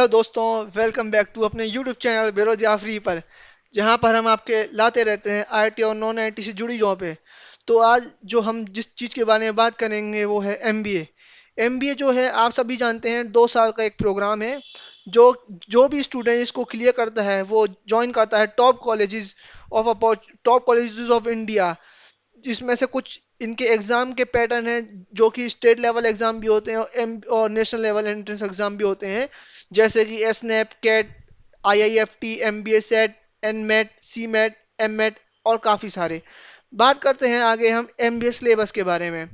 Hello दोस्तों, welcome back to अपने YouTube channel bureaus आफरी पर, जहां पर हम आपके लाते रहते हैं आईटी और नॉन आईटी से जुड़ी जॉबें। तो आज जो हम जिस चीज़ के बारे में बात करेंगे वो है एमबीए। एमबीए जो है आप सभी जानते हैं 2 साल का एक प्रोग्राम है। जो जो भी स्टूडेंट इसको क्लियर करता है वो ज्वाइन करता है टॉप कॉलेजेस ऑफ इंडिया, जिसमें से कुछ इनके एग्जाम के पैटर्न हैं जो कि स्टेट लेवल एग्जाम भी होते हैं और नेशनल लेवल एंट्रेंस एग्जाम भी होते हैं, जैसे कि SNAP, CAT, IIFT, MBA CET, NMAT, CMAT, MMAT और काफ़ी सारे। बात करते हैं आगे हम एमबीए सिलेबस के बारे में।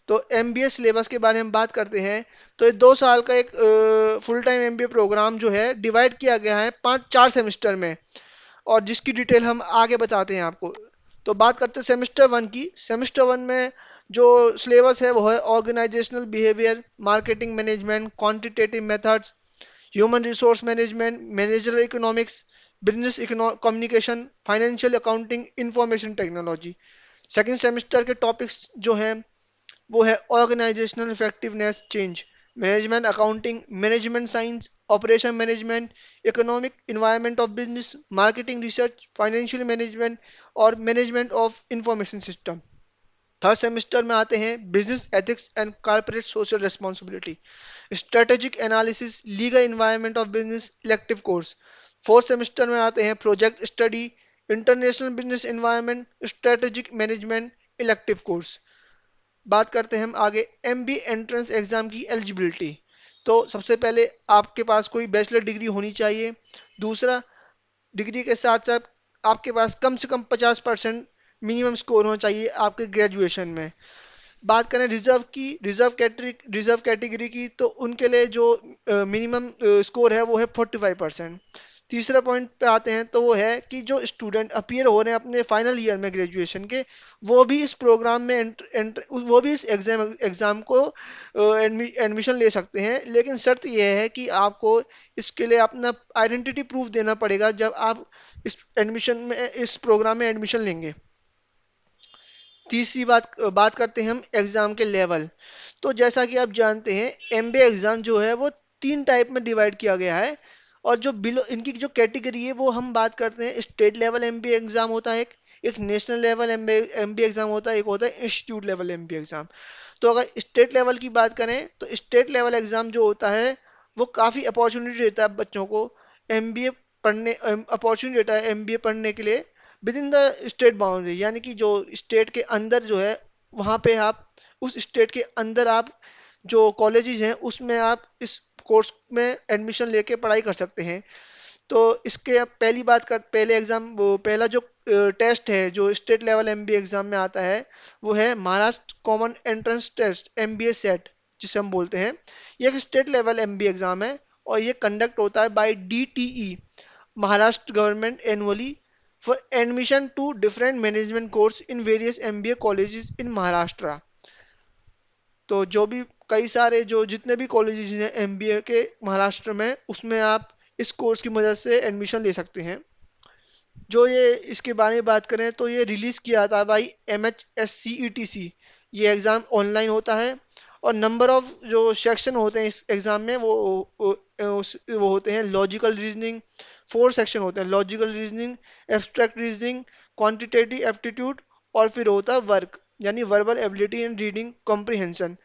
तो एमबीए सिलेबस के बारे में बात करते हैं। तो ये 2 साल का एक फुल टाइम एमबीए प्रोग्राम जो है डिवाइड किया गया है 5 4 सेमेस्टर में, और जिसकी डिटेल हम आगे बताते हैं आपको। तो बात करते हैं सेमेस्टर 1 की। सेमेस्टर 1 में जो सिलेबस है वो है organisational behaviour, marketing management, quantitative methods, human resource management, managerial economics, business communication, financial accounting, information technology. Second semester के टॉपिक्स जो हैं वो है organisational effectiveness change, management accounting, management science, operation management, economic environment of business, marketing research, financial management और management of information system. Third semester में आते हैं business ethics and corporate social responsibility, strategic analysis, legal environment of business, elective course. Fourth semester में आते हैं project study, international business environment, strategic management, elective course. बात करते हैं हम आगे एम बी एंट्रेंस एग्जाम की एलिजिबिलिटी। तो सबसे पहले आपके पास कोई बैचलर डिग्री होनी चाहिए। दूसरा, डिग्री के साथ साथ आपके पास कम से कम 50% मिनिमम स्कोर होना चाहिए आपके ग्रेजुएशन में। बात करें रिजर्व कैटेगरी की, तो उनके लिए जो मिनिमम स्कोर है वो है 45%। तीसरा पॉइंट पे आते हैं तो वो है कि जो स्टूडेंट अपीयर हो रहे हैं अपने फाइनल ईयर में ग्रेजुएशन के, वो भी इस प्रोग्राम में वो भी इस एग्जाम को एडमिशन ले सकते हैं, लेकिन शर्त यह है कि आपको इसके लिए अपना आइडेंटिटी प्रूफ देना पड़ेगा जब आप इस प्रोग्राम में एडमिशन लेंगे। तीसरी बात बात करते हैं हम एग्जाम के लेवल। तो जैसा कि आप जानते हैं एमबीए एग्जाम जो है वो 3 टाइप में डिवाइड किया गया है। और जो बिलो इनकी जो कैटेगरी है वो हम बात करते हैं, स्टेट लेवल एमबीए एग्जाम होता है एक नेशनल लेवल एमबीए एग्जाम होता है, एक होता है इंस्टीट्यूट लेवल एमबीए एग्जाम। तो अगर स्टेट लेवल की बात करें तो स्टेट लेवल एग्जाम जो होता है वो काफ़ी अपॉर्चुनिटी देता है बच्चों को एमबीए पढ़ने अपॉर्चुनिटी देता है एमबीए पढ़ने के लिए with in the state boundary, यानी कि जो स्टेट के अंदर जो है वहाँ पे आप उस स्टेट के अंदर आप जो कॉलेजेस हैं उसमें आप इस कोर्स में एडमिशन लेके पढ़ाई कर सकते हैं। तो इसके अब पहली बात कर पहले एग्जाम वो पहला जो टेस्ट है जो स्टेट लेवल एमबीए एग्जाम में आता है वो है Maharashtra common entrance test MBA CET, जिसे हम बोलते हैं। ये एक स्टेट लेवल एमबीए एग्जाम है और ये कंडक्ट होता है by DTE, Maharashtra government, annually for admission to different management course in various MBA colleges in Maharashtra. तो जो भी कई सारे जो जितने भी कॉलेजेस हैं एमबीए के महाराष्ट्र में, उसमें आप इस कोर्स की मदद से एडमिशन ले सकते हैं। जो ये इसके बारे में बात करें तो ये रिलीज़ किया था भाई M H S C E T C. ये एग्ज़ाम ऑनलाइन होता है और नंबर ऑफ जो सेक्शन होते हैं इस एग्ज़ाम में वो होते हैं लॉजिकल रीजनिंग। 4 सेक्शन होते हैं, logical reasoning, abstract reasoning, quantitative aptitude और फिर होता है वर्क, यानी verbal ability and reading comprehension.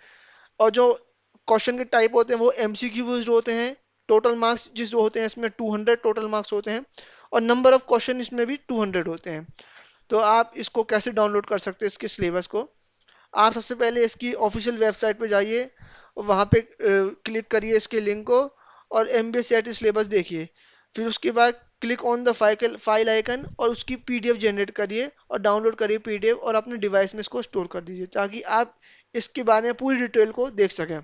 और जो क्वेश्चन के टाइप होते हैं वो एमसीक्यू बेस्ड होते हैं। टोटल मार्क्स जिस जो होते हैं इसमें 200 टोटल मार्क्स होते हैं और नंबर ऑफ क्वेश्चन इसमें भी 200 होते हैं। तो आप इसको कैसे डाउनलोड कर सकते हैं इसके सिलेबस को? आप सबसे पहले इसकी ऑफिशियल वेबसाइट पे जाइए और वहाँ पे क्लिक करिए इसके लिंक को और M B S C I T syllabus देखिए। फिर उसके बाद click on the file icon और उसकी पीडीएफ जनरेट करिए और डाउनलोड करिए पीडीएफ और अपने डिवाइस में इसको स्टोर कर दीजिए ताकि आप इसके बारे में पूरी डिटेल को देख सकें।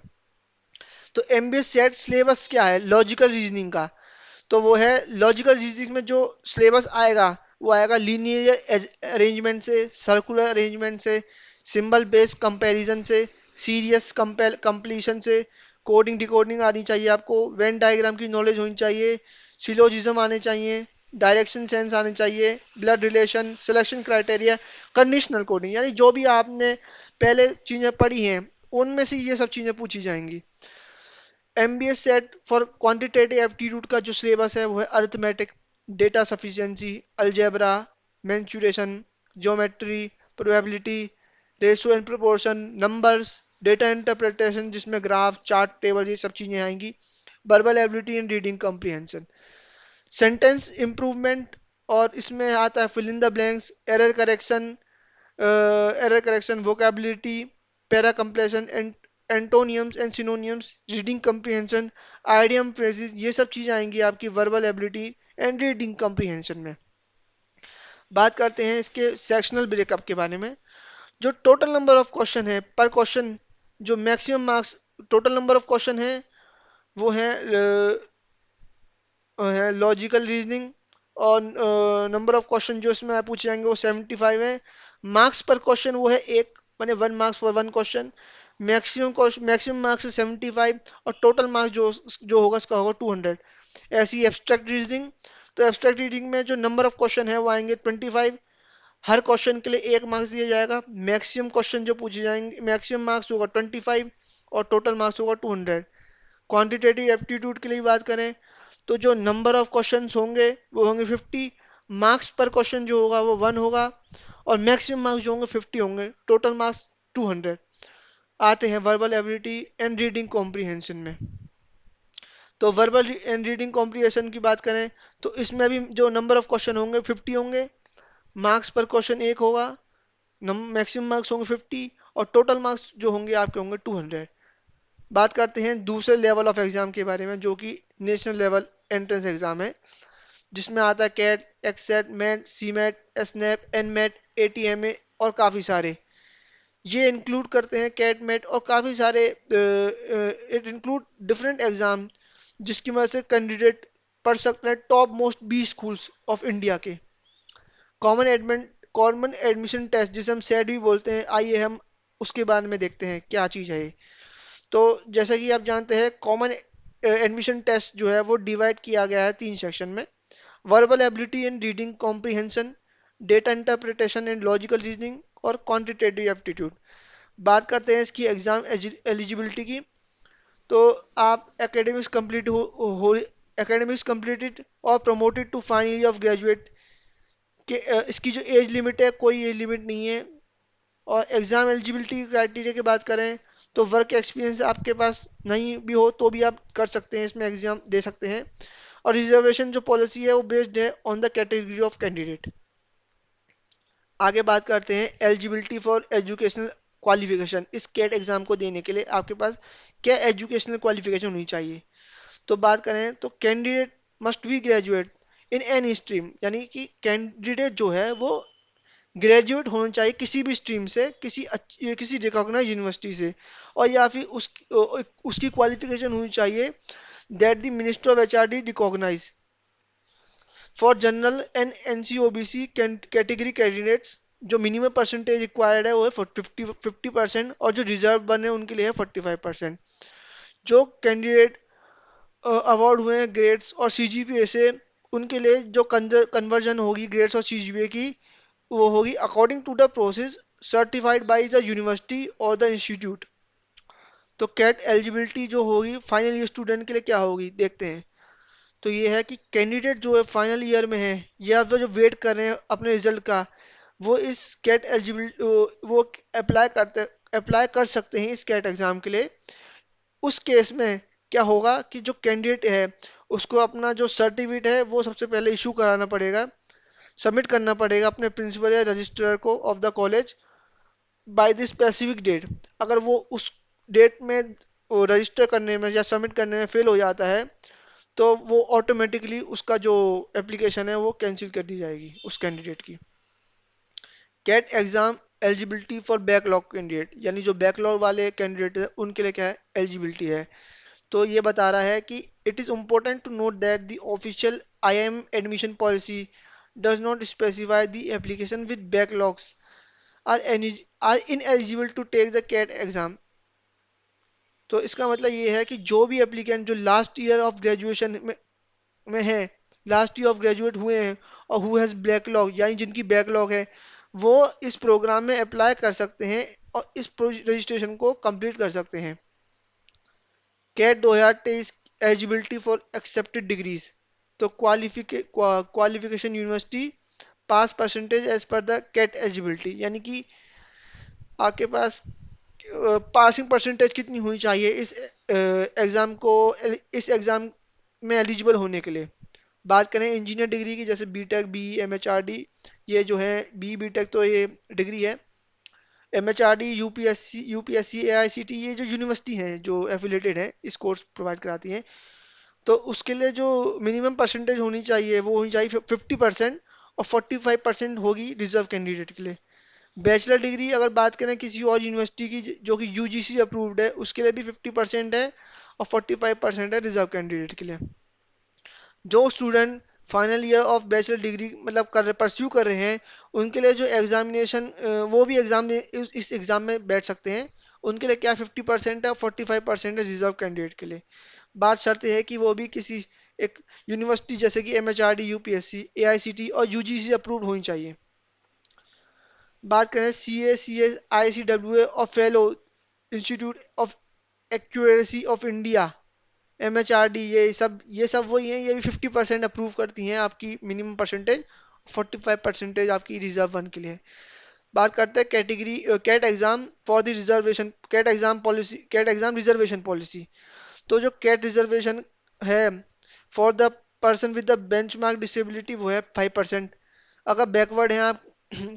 तो एमबीए सेट सिलेबस क्या है लॉजिकल रीजनिंग का? तो वो है लॉजिकल रीजनिंग में जो सिलेबस आएगा वो आएगा लीनियर अरेंजमेंट से, सर्कुलर अरेंजमेंट से, सिंबल बेस्ड कंपैरिजन से, सीरियस कंप्लीशन से, कोडिंग डिकोडिंग आनी चाहिए आपको, वेन डायग्राम की नॉलेज होनी चाहिए, सिलोजिज्म आने चाहिए, डायरेक्शन सेंस आने चाहिए, blood relation, selection criteria, conditional coding, यानी जो भी आपने पहले चीज़ें पढ़ी हैं उनमें से ये सब चीज़ें पूछी जाएंगी। MBA CET for quantitative aptitude का जो सिलेबस है वो है arithmetic, data sufficiency, algebra, mensuration, geometry, probability, ratio and proportion, numbers, data interpretation जिसमें ग्राफ, चार्ट, टेबल ये सब चीजें आएंगी, verbal ability and reading comprehension, sentence improvement, और इसमें आता है fill in the blanks, error correction, vocabulary, para completion, antonyms and synonyms, reading comprehension, idiom phrases, ये सब चीज़ें आएंगी आपकी verbal ability and reading comprehension में। बात करते हैं इसके सेक्शनल ब्रेकअप के बारे में। जो टोटल नंबर ऑफ क्वेश्चन है पर क्वेश्चन, जो maximum marks total number of question है वो है लॉजिकल रीजनिंग, और नंबर ऑफ क्वेश्चन जो इसमें पूछे जाएंगे वो 75 है। मार्क्स पर क्वेश्चन वो है एक, माने 1 marks for 1 question. Maximum marks है 75, और टोटल मार्क्स जो होगा उसका होगा 200। ऐसी एब्स्ट्रैक्ट रीजनिंग, तो एब्स्ट्रैक्ट रीजनिंग में जो नंबर ऑफ क्वेश्चन है वो आएंगे 25। हर क्वेश्चन के लिए 1 मार्क्स दिया जाएगा। मैक्सिमम क्वेश्चन जो पूछे जाएंगे, मैक्सिमम मार्क्स होगा 25 और टोटल मार्क्स होगा 200। क्वांटिटेटिव एप्टीट्यूड के लिए बात करें तो जो नंबर ऑफ क्वेश्चंस होंगे वो होंगे 50, मार्क्स पर क्वेश्चन जो होगा वो 1 होगा, और मैक्सिमम मार्क्स जो होंगे 50 होंगे, टोटल मार्क्स 200। आते हैं verbal ability and reading comprehension में। तो वर्बल एंड रीडिंग कॉम्प्रिहेंशन की बात करें तो इसमें भी जो नंबर ऑफ क्वेश्चन होंगे 50 होंगे, मार्क्स पर क्वेश्चन एक होगा, मैक्सिमम मार्क्स होंगे 50, और टोटल मार्क्स जो होंगे आपके होंगे 200। बात करते हैं दूसरे लेवल ऑफ एग्जाम के बारे में जो कि नेशनल लेवल एंट्रेंस एग्जाम है, जिसमें आता है कैट, एक्सेट, मैट, सी मैट, एसनेप, एन मैट, एटीएमए और काफ़ी सारे। ये इंक्लूड करते हैं कैट मैट और काफ़ी सारे, इट इंक्लूड डिफरेंट एग्जाम जिसकी वजह से कैंडिडेट पढ़ सकते हैं top most 20 schools of India के। कॉमन एडमिशन टेस्ट जिसे हम सेट भी बोलते हैं, आइए हम उसके बारे में देखते हैं क्या चीज़ है ये। तो जैसा कि आप जानते हैं कॉमन एडमिशन टेस्ट जो है वो डिवाइड किया गया है 3 सेक्शन में: verbal ability and reading comprehension, data interpretation and logical reasoning, और क्वांटिटेटिव एप्टीट्यूड। बात करते हैं इसकी एग्जाम एलिजिबिलिटी की। तो आप एकेडमिक्स कंप्लीट हो एकेडमिक्स कंप्लीटेड और promoted to final year of graduate के, इसकी जो एज लिमिट है कोई एज लिमिट नहीं है। और एग्जाम एलिजिबिलिटी क्राइटेरिया की बात करें तो वर्क एक्सपीरियंस आपके पास नहीं भी हो तो भी आप कर सकते हैं, इसमें एग्जाम दे सकते हैं। और रिजर्वेशन जो पॉलिसी है वो बेस्ड है on the category of candidate. आगे बात करते हैं एलिजिबिलिटी फॉर एजुकेशनल क्वालिफिकेशन। इस कैट एग्जाम को देने के लिए आपके पास क्या एजुकेशनल क्वालिफिकेशन होनी चाहिए। तो बात करें तो candidate must be graduate in any stream, यानी कि कैंडिडेट जो है वो ग्रेजुएट होना चाहिए किसी भी स्ट्रीम से, किसी रिकॉग्नाइज यूनिवर्सिटी से, और या फिर उसकी क्वालिफिकेशन होनी चाहिए that the minister of HRD recognise for general and NCOBC category candidates. जो मिनिमम परसेंटेज रिक्वायर्ड है वो है 50%, और जो रिजर्व बने उनके लिए है 45%। जो कैंडिडेट अवार्ड हुए हैं ग्रेड्स और सीजीपीए से, उनके लिए जो कन्वर्जन होगी ग्रेड्स और सीजीपीए की वो होगी according to the process certified by the university और द इंस्टीट्यूट। तो कैट एलिजिबिलिटी जो होगी फाइनल ईयर स्टूडेंट के लिए क्या होगी देखते हैं। तो ये है कि कैंडिडेट जो है फाइनल ईयर में है या फिर जो वेट कर रहे हैं अपने रिजल्ट का, वो इस कैट एलिजिबिलिटी वो अप्लाई कर सकते हैं इस कैट एग्जाम के लिए। उस केस में क्या होगा कि जो कैंडिडेट है उसको अपना जो सर्टिफिकेट है वो सबसे पहले इशू कराना पड़ेगा, सबमिट करना पड़ेगा अपने प्रिंसिपल या रजिस्ट्रार को of the college by the specific date. अगर वो उस डेट में वो रजिस्टर करने में या सबमिट करने में फेल हो जाता है तो वो ऑटोमेटिकली उसका जो एप्लीकेशन है वो कैंसिल कर दी जाएगी उस कैंडिडेट की। CAT exam eligibility for backlog candidate, यानी जो बैकलॉग वाले कैंडिडेट है उनके लिए क्या है एलिजिबिलिटी है। तो ये बता रहा है कि it is important to note that the official IIM admission policy does not specify the application with backlogs are ineligible to take the CAT exam. तो इसका मतलब ये है कि जो भी एप्लीकेंट जो लास्ट ईयर ऑफ ग्रेजुएशन में है, लास्ट ईयर ऑफ ग्रेजुएट हुए हैं और हु हैज़ बैकलॉग यानी जिनकी बैकलॉग है, वो इस प्रोग्राम में अप्लाई कर सकते हैं और इस रजिस्ट्रेशन को कंप्लीट कर सकते हैं। CAT 2023 eligibility for accepted degrees. तो qualification university pass percentage as per the CAT eligibility, यानी कि आपके पास पासिंग परसेंटेज कितनी होनी चाहिए इस एग्ज़ाम को, इस एग्ज़ाम में एलिजिबल होने के लिए। बात करें इंजीनियर डिग्री की, जैसे बीटेक, बी, एमएचआरडी, ये जो है बी बीटेक तो ये डिग्री है। एमएचआरडी, यूपीएससी, एआईसीटी, ये जो यूनिवर्सिटी हैं जो एफिलेटेड है इस कोर्स प्रोवाइड कराती हैं, तो उसके लिए जो मिनिमम परसेंटेज होनी चाहिए वो होनी चाहिए 50%, और 45% होगी रिजर्व कैंडिडेट के लिए। बैचलर डिग्री अगर बात करें किसी और यूनिवर्सिटी की जो कि यूजीसी अप्रूव्ड है, उसके लिए भी 50% है, और 45% है रिजर्व कैंडिडेट के लिए। जो student final year of bachelor degree मतलब परस्यू कर रहे हैं, उनके लिए जो एग्जामिनेशन, वो भी एग्जाम इस एग्जाम में बैठ सकते हैं। उनके लिए क्या 50% है और 45% है रिजर्व कैंडिडेट के लिए। बात शर्त है कि वो भी किसी एक यूनिवर्सिटी जैसे कि एमएचआरडी, यूपीएससी, एआईसीटी और यूजीसी अप्रूव्ड होनी चाहिए। बात करें सी ए आई सी डब्ल्यू ए और fellow institute of accuracy of India, MHRD, ये सब वही हैं, ये भी 50% अप्रूव करती हैं आपकी मिनिमम परसेंटेज, 45% आपकी रिजर्व वन के लिए। बात करते हैं category CAT exam for the reservation, CAT exam policy, CAT exam reservation policy. तो जो कैट रिजर्वेशन है for the person with the benchmark disability, वो है 5%। अगर बैकवर्ड हैं आप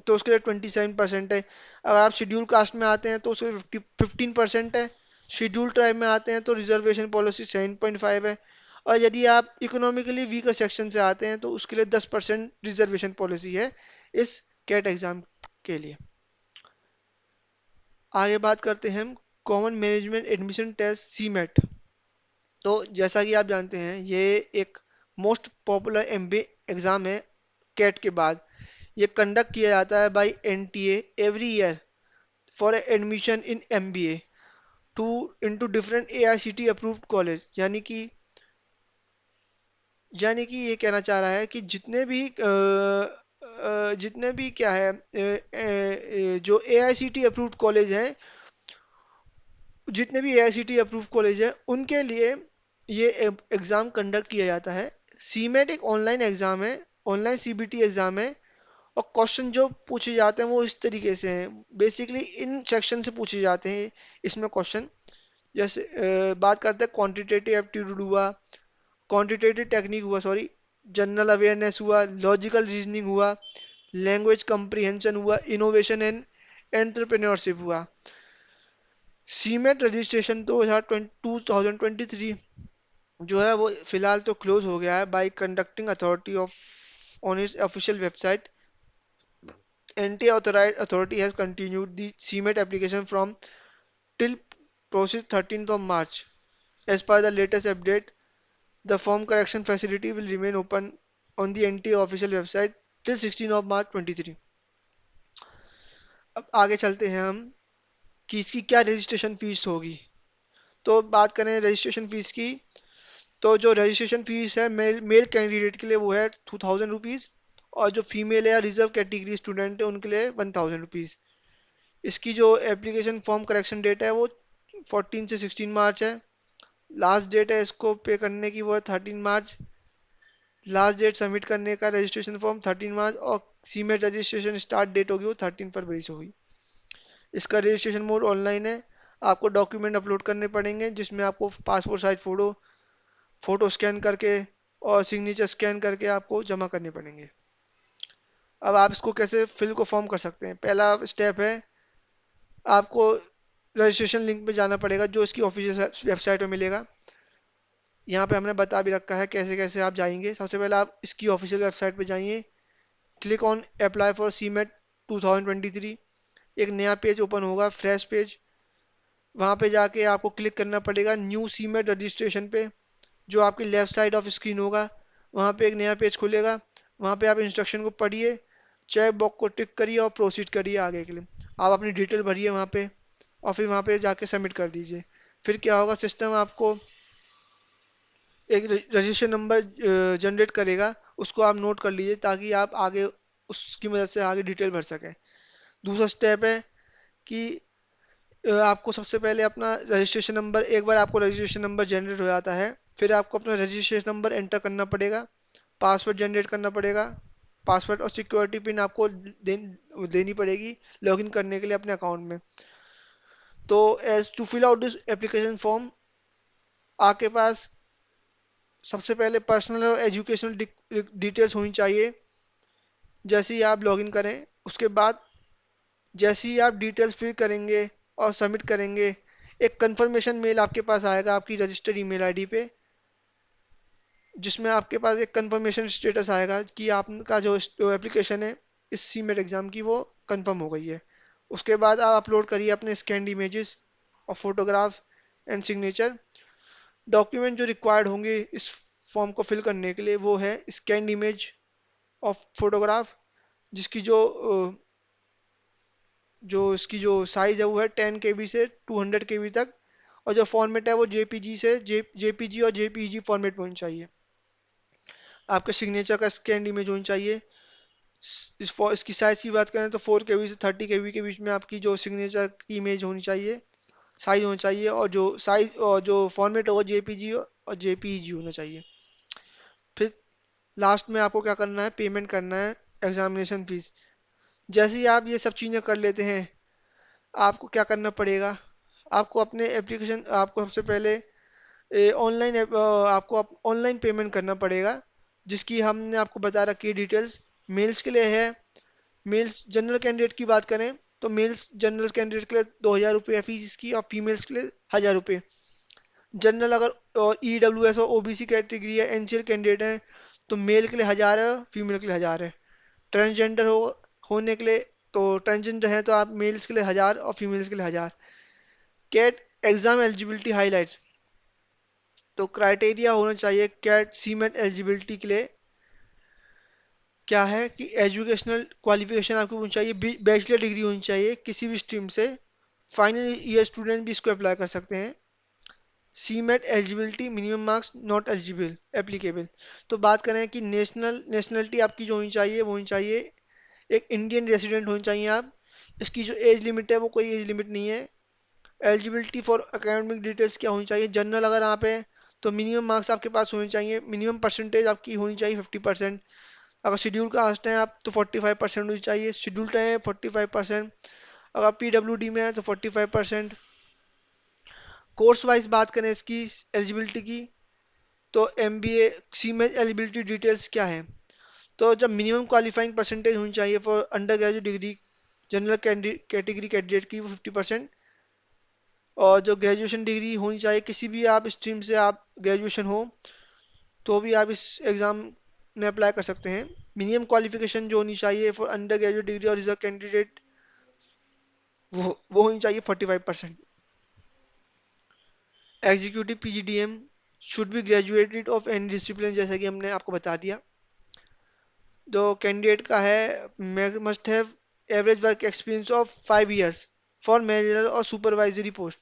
तो उसके लिए 27% है। अगर आप शेड्यूल कास्ट में आते हैं तो उसके 15% है। शेड्यूल ट्राइब में आते हैं तो रिजर्वेशन पॉलिसी 7.5 है। और यदि आप इकोनॉमिकली वीकर सेक्शन से आते हैं तो उसके लिए 10% रिजर्वेशन पॉलिसी है इस कैट एग्जाम के लिए। आगे बात करते हैं हम common management admission test CMAT. तो जैसा कि आप जानते हैं ये एक मोस्ट पॉपुलर एमबीए एग्जाम है कैट के बाद। ये कंडक्ट किया जाता है by NTA every year for admission in MBA to into different AICTE approved college. यानी कि ये कहना चाह रहा है कि जितने भी क्या है जो एआईसीटी अप्रूव्ड कॉलेज हैं, जितने भी एआईसीटी अप्रूव कॉलेज हैं उनके लिए ये एग्ज़ाम कंडक्ट किया जाता है। सीमेट एक ऑनलाइन एग्ज़ाम है, ऑनलाइन सीबीटी एग्ज़ाम है। और क्वेश्चन जो पूछे जाते हैं वो इस तरीके से हैं, बेसिकली इन सेक्शन से पूछे जाते हैं इसमें क्वेश्चन। जैसे बात करते हैं क्वांटिटेटिव एप्टीट्यूड हुआ, क्वांटिटेटिव टेक्निक हुआ, सॉरी, जनरल अवेयरनेस हुआ, लॉजिकल रीजनिंग हुआ, लैंग्वेज कंप्रीहेंशन हुआ, इनोवेशन एंड एंटरप्रेन्योरशिप हुआ। सीमेट रजिस्ट्रेशन 2023 जो है वो फिलहाल तो क्लोज हो गया है bye conducting authority of on it's official website. NTA authorized authority has continued the CMET application from till process 13th of March. As per the latest update, the form correction facility will remain open on the NTA official website till 16th of March 23। अब आगे चलते हैं हम कि इसकी क्या registration fees होगी। तो बात करें रजिस्ट्रेशन फीस की, तो जो रजिस्ट्रेशन फीस है मेल कैंडिडेट के लिए वो है 2000 रुपीज़, और जो फीमेल या रिजर्व कैटेगरी स्टूडेंट है उनके लिए 1000 रुपीज़। इसकी जो एप्लीकेशन फॉर्म करेक्शन डेट है वो 14 से 16 मार्च है। लास्ट डेट है इसको पे करने की वो है 13 मार्च। लास्ट डेट सबमिट करने का रजिस्ट्रेशन फॉर्म 13 मार्च, और सीमेट रजिस्ट्रेशन स्टार्ट डेट होगी वो 13 फरवरी से होगी। इसका रजिस्ट्रेशन मोड ऑनलाइन है। आपको डॉक्यूमेंट अपलोड करने पड़ेंगे जिसमें आपको passport size photo, photo scan करके और सिग्नेचर स्कैन करके आपको जमा करने पड़ेंगे। अब आप इसको कैसे फिल को फॉर्म कर सकते हैं। पहला स्टेप है, आपको रजिस्ट्रेशन लिंक पे जाना पड़ेगा जो इसकी ऑफिशियल वेबसाइट में मिलेगा। यहाँ पे हमने बता भी रखा है कैसे कैसे आप जाएंगे। सबसे पहले आप इसकी ऑफिशियल वेबसाइट पे जाइए, click on apply for CMAT 2023। एक नया पेज ओपन होगा, फ्रेश पेज। वहाँ पे जाके आपको क्लिक करना पड़ेगा न्यू सीमेट रजिस्ट्रेशन पे, जो आपकी लेफ्ट साइड ऑफ स्क्रीन होगा। वहाँ पे एक नया पेज खुलेगा, वहाँ पे आप इंस्ट्रक्शन को पढ़िए, चेक बॉक्स को टिक करिए और प्रोसीड करिए आगे के लिए। आप अपनी डिटेल भरिए वहाँ पे, और फिर वहाँ पे जाके सबमिट कर दीजिए। फिर क्या होगा, सिस्टम आपको एक रजिस्ट्रेशन नंबर जनरेट करेगा, उसको आप नोट कर लीजिए ताकि आप आगे उसकी मदद से आगे डिटेल भर सकें। दूसरा स्टेप है कि आपको सबसे पहले अपना रजिस्ट्रेशन नंबर, एक बार आपको रजिस्ट्रेशन नंबर जनरेट हो जाता है, फिर आपको अपना रजिस्ट्रेशन नंबर एंटर करना पड़ेगा, पासवर्ड जनरेट करना पड़ेगा, पासवर्ड और सिक्योरिटी पिन आपको देनी पड़ेगी लॉगिन करने के लिए अपने अकाउंट में। तो as to fill out this application form, आपके पास सबसे पहले पर्सनल और एजुकेशनल डिटेल्स होनी चाहिए। जैसे ही आप लॉगिन करें उसके बाद, जैसे ही आप डिटेल्स फिल करेंगे और सबमिट करेंगे, एक कंफर्मेशन मेल आपके पास आएगा आपकी रजिस्टर्ड ईमेल आईडी पे, जिसमें आपके पास एक कंफर्मेशन स्टेटस आएगा कि आपका जो एप्लीकेशन है इस सीमेट एग्ज़ाम की वो कंफर्म हो गई है। उसके बाद आप अपलोड करिए अपने स्कैन्ड इमेजेस और फोटोग्राफ एंड सिग्नेचर। डॉक्यूमेंट जो रिक्वायर्ड होंगे इस फॉर्म को फिल करने के लिए वो है स्कैन्ड इमेज ऑफ फोटोग्राफ, जिसकी जो इसकी जो साइज है वो है 10 KB से 200 KB तक, और जो फॉर्मेट है वो जेपीजी से जेपीजी और जेपीईजी फॉर्मेट में होनी चाहिए। आपके सिग्नेचर का स्कैन इमेज होनी चाहिए। इसकी साइज की बात करें तो 4 KB से 30 KB के बीच में आपकी जो सिग्नेचर की इमेज होनी चाहिए, साइज होना चाहिए, और जो फॉर्मेट होगा जेपीजी और जेपीईजी होना चाहिए। फिर लास्ट में आपको क्या करना है, पेमेंट करना है एग्जामिनेशन फीस। जैसे ही आप ये सब चीज़ें कर लेते हैं, आपको क्या करना पड़ेगा, आपको अपने एप्लीकेशन, आपको सबसे पहले ऑनलाइन आपको ऑनलाइन पेमेंट करना पड़ेगा, जिसकी हमने आपको बता रखी है डिटेल्स। मेल्स के लिए है, मेल्स जनरल कैंडिडेट की बात करें तो मेल्स जनरल कैंडिडेट के लिए 2,000 रुपये फीस इसकी, और फीमेल्स के लिए 1,000 रुपये। जनरल अगर और EWS और ओबीसी कैटेगरी है, एनसीएल कैंडिडेट हैं, तो मेल के लिए 1,000 है, फीमेल के लिए 1,000 है। ट्रांसजेंडर होने के लिए, तो ट्रांसजेंडर हैं तो आप मेल्स के लिए 1,000 और फीमेल्स के लिए 1,000। कैट एग्जाम एलिजिबिलिटी हाईलाइट्स, तो क्राइटेरिया होना चाहिए कैट सीमेंट एलिजिबिलिटी के लिए। क्या है कि एजुकेशनल क्वालिफिकेशन आपकी होनी चाहिए, बैचलर डिग्री होनी चाहिए किसी भी स्ट्रीम से। फाइनल ईयर स्टूडेंट भी इसको अप्लाई कर सकते हैं। CMAT eligibility minimum marks not eligible applicable. तो बात करें कि नेशनलिटी आपकी जो होनी चाहिए वो होनी चाहिए एक इंडियन रेसिडेंट होनी चाहिए आप। इसकी जो एज लिमिट है वो कोई एज लिमिट नहीं है। एलिजिबिलिटी फॉर एकेडमिक डिटेल्स क्या होनी चाहिए, जनरल अगर आप हैं तो मिनिमम मार्क्स आपके पास होने चाहिए, मिनिमम परसेंटेज आपकी होनी चाहिए 50%। अगर शेड्यूल कास्ट हैं आप तो 45% होनी चाहिए, शेड्यूल्ड हैं 45%, अगर PWD में है तो 45%। कोर्स वाइज बात करें इसकी एलिजिबिलिटी की, तो MBA सीमेज एलिजिबिलिटी डिटेल्स क्या है, तो जब मिनिमम क्वालिफाइंग परसेंटेज होनी चाहिए for under graduate degree general category candidate की वो 50%, और जो ग्रेजुएशन डिग्री होनी चाहिए किसी भी आप स्ट्रीम से आप ग्रेजुएशन हो तो भी आप इस एग्ज़ाम में अप्लाई कर सकते हैं। मिनिमम क्वालिफिकेशन जो होनी चाहिए फॉर अंडर ग्रेजुएट डिग्री और रिजर्व कैंडिडेट, वो होनी चाहिए 45%। Executive PGDM should be graduated of any discipline, जैसा कि हमने आपको बता दिया। जो कैंडिडेट का है must have average work experience of 5 years for manager और supervisory post.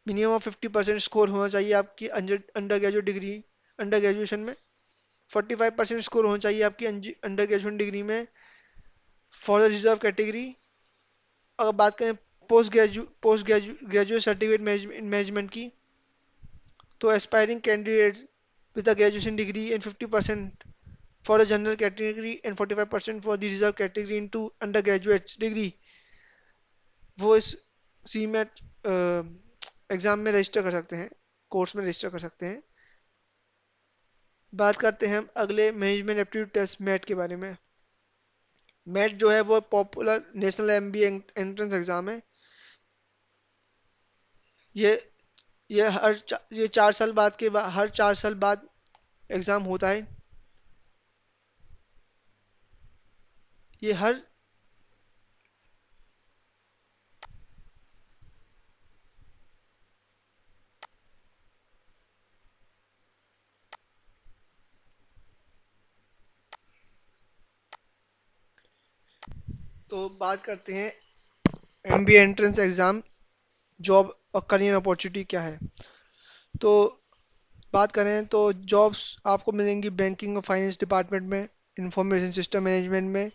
Minimum of 50% score होना चाहिए आपकी under graduate degree, under graduation में। 45% स्कोर होना चाहिए आपकी अंडर ग्रेजुएशन डिग्री में फॉर द रिजर्व कैटेगरी। अगर बात करें पोस्ट ग्रेजुएट सर्टिफिकेट मैनेजमेंट की, तो aspiring candidates with a graduation degree and 50% for the general category and 45% for the reserve category into undergraduate degree, वो इस CMAT एग्ज़ाम में register कर सकते हैं, कोर्स में रजिस्टर कर सकते हैं। बात करते हैं हम अगले मैनेजमेंट एप्टीट्यूड टेस्ट मैट के बारे में। मैट जो है वो popular national MBA entrance exam है। ये ये 4 साल बाद हर 4 साल बाद एग्ज़ाम होता है। ये हर तो बात करते हैं MBA एंट्रेंस एग्ज़ाम जॉब और करियर अपॉर्चुनिटी क्या है। तो बात करें तो जॉब्स आपको मिलेंगी बैंकिंग और फाइनेंस डिपार्टमेंट में, इंफॉर्मेशन सिस्टम मैनेजमेंट में,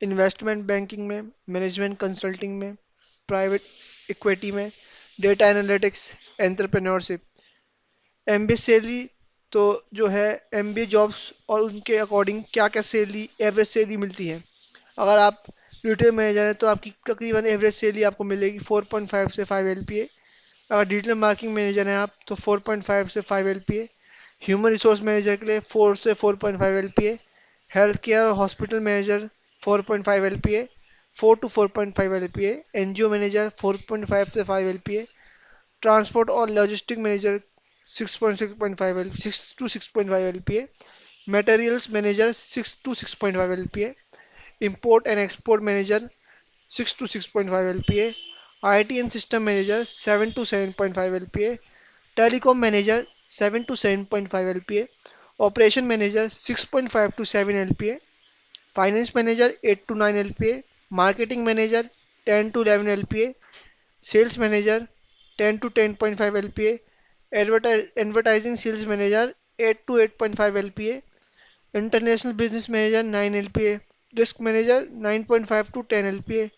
इन्वेस्टमेंट बैंकिंग में, मैनेजमेंट कंसल्टिंग में। प्राइवेट इक्विटी में, data analytics, entrepreneurship. MBA salary तो जो है एमबीए जॉब्स और उनके अकॉर्डिंग क्या क्या सैलरी, एवरेज सैलरी मिलती है। अगर आप रिटेल मैनेजर हैं तो आपकी तकरीबन एवरेज सैलरी आपको मिलेगी 4.5 से 5 एलपीए। अगर डिजिटल मार्केटिंग मैनेजर हैं आप तो 4.5 से 5 एलपीए। ह्यूमन रिसोर्स मैनेजर के लिए 4 से 4.5 एलपीए। हेल्थ केयर और hospital manager 4.5 LPA, 4 to 4.5 LPA. NGO manager 4.5 से 5 एलपीए। ट्रांसपोर्ट और logistic manager 6.5 L 6 to 6.5 LPA. Materials manager 6 to 6.5 LPA. Import and export manager 6 to 6.5 LPA, IT and System Manager 7 to 7.5 LPA, Telecom Manager 7 to 7.5 LPA, Operation Manager 6.5 to 7 LPA, Finance Manager 8 to 9 LPA, Marketing Manager 10 to 11 LPA, Sales Manager 10 to 10.5 LPA, Advertising Sales Manager 8 to 8.5 LPA, International Business Manager 9 LPA, Risk Manager 9.5 to 10 LPA,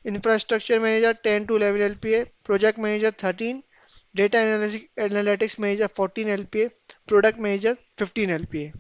Infrastructure Manager 10 to 11 LPA, Project Manager 13, Data Analytics Manager 14 LPA, Product Manager 15 LPA।